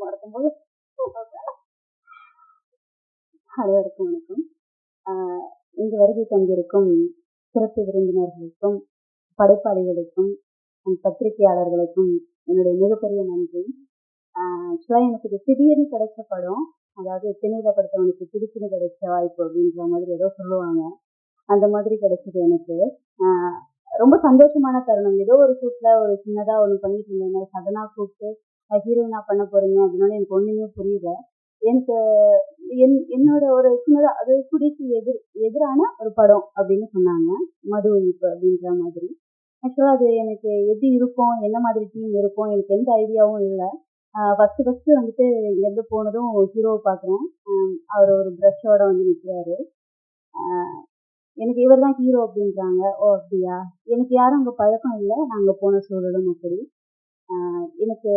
மறக்கும்போது அனைவருக்கும் வணக்கம். இங்கு வருகை தந்திருக்கும் சிறப்பு விருந்தினர்களுக்கும், படைப்பாளிகளுக்கும், பத்திரிகையாளர்களுக்கும் என்னுடைய மிகப்பெரிய நன்றி. ஆக்சுவலாக எனக்கு இது திடீர்னு கிடைச்ச படம். அதாவது திணையில படுத்தவனுக்கு திடுக்குன்னு கிடைச்ச வாய்ப்பு அப்படின்ற மாதிரி ஏதோ சொல்லுவாங்க. அந்த மாதிரி கிடைச்சது எனக்கு. ரொம்ப சந்தோஷமான தருணம். ஏதோ ஒரு ஷூட்ல ஒரு சின்னதா ஒண்ணு பண்ணிட்டு இருந்தேன். சடனா கூப்பிட்டு ஹீரோயினா பண்ண போறீங்க அப்படின்னாலும் எனக்கு ஒண்ணுமே புரியல. எனக்கு என்னோட ஒரு சின்னதா அது குடிக்கு எதிரான ஒரு படம் அப்படின்னு சொன்னாங்க. மது ஒழிப்பு அப்படின்ற மாதிரி. ஆக்சுவலா அது எனக்கு எப்படி இருக்கும், என்ன மாதிரி டீம் இருக்கும், எனக்கு எந்த ஐடியாவும் இல்லை. ஃபர்ஸ்ட் வந்துட்டு இங்கேருந்து போனதும் ஹீரோவை பார்க்குறேன். அவர் ஒரு ப்ரஷ்ஷோட வந்து நிற்கிறாரு. எனக்கு இவர் தான் ஹீரோ அப்படின்றாங்க. ஓ அப்படியா? எனக்கு யாரும் அங்கே பழக்கம் இல்லை. நாங்கள் போன சூழலும் அப்படி. எனக்கு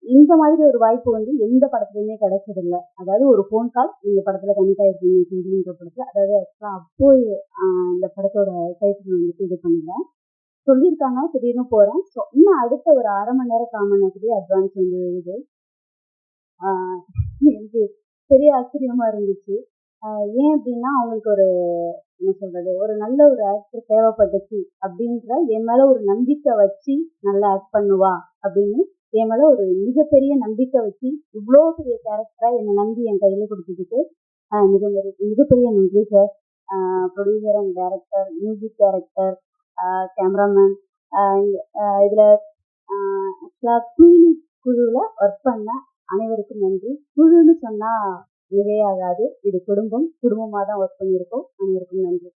இந்த மாதிரி ஒரு வாய்ப்பு வந்து எந்த படத்துலையுமே கிடைச்சதில்ல. அதாவது ஒரு ஃபோன் கால், இந்த படத்தில் கமிட் ஆயிருக்கீங்க ஹிந்தின்ற படத்தில். அதாவது ஆக்சுவலாக அப்போ இந்த படத்தோட டைட்டில் வந்துட்டு இது பண்ணல. சொல்லியிருக்காங்க, திடீர்னு போகிறேன். ஸோ இன்னும் அடுத்த ஒரு 1/2 மணி நேரம் 1/4 மணி நேரத்துலேயே அட்வான்ஸ் வந்து எழுது. எனக்கு பெரிய ஆச்சரியமா இருந்துச்சு. ஏன் அப்படின்னா அவங்களுக்கு ஒரு என்ன சொல்றது, ஒரு நல்ல ஒரு ஆக்டர் தேவைப்பட்டுச்சு அப்படின்ற என் மேல ஒரு நம்பிக்கை வச்சு நல்லா ஆக்ட் பண்ணுவா அப்படின்னு என் மேல ஒரு மிகப்பெரிய நம்பிக்கை வச்சு இவ்வளோ பெரிய கேரக்டரா என்னை நம்பி என் கையில கொடுத்துக்கிட்டு மிகப்பெரிய நன்றி sir. Producer and director, music director, cameraman, இதுல ஆக்சுவலா குழுவில் ஒர்க் பண்ண அனைவருக்கும் நன்றி. குழுன்னு சொன்னா மிகையாகாது. இது குடும்பம். குடும்பமாக தான் ஒர்க் பண்ணியிருக்கோம். அனைவருக்கும் நன்றி.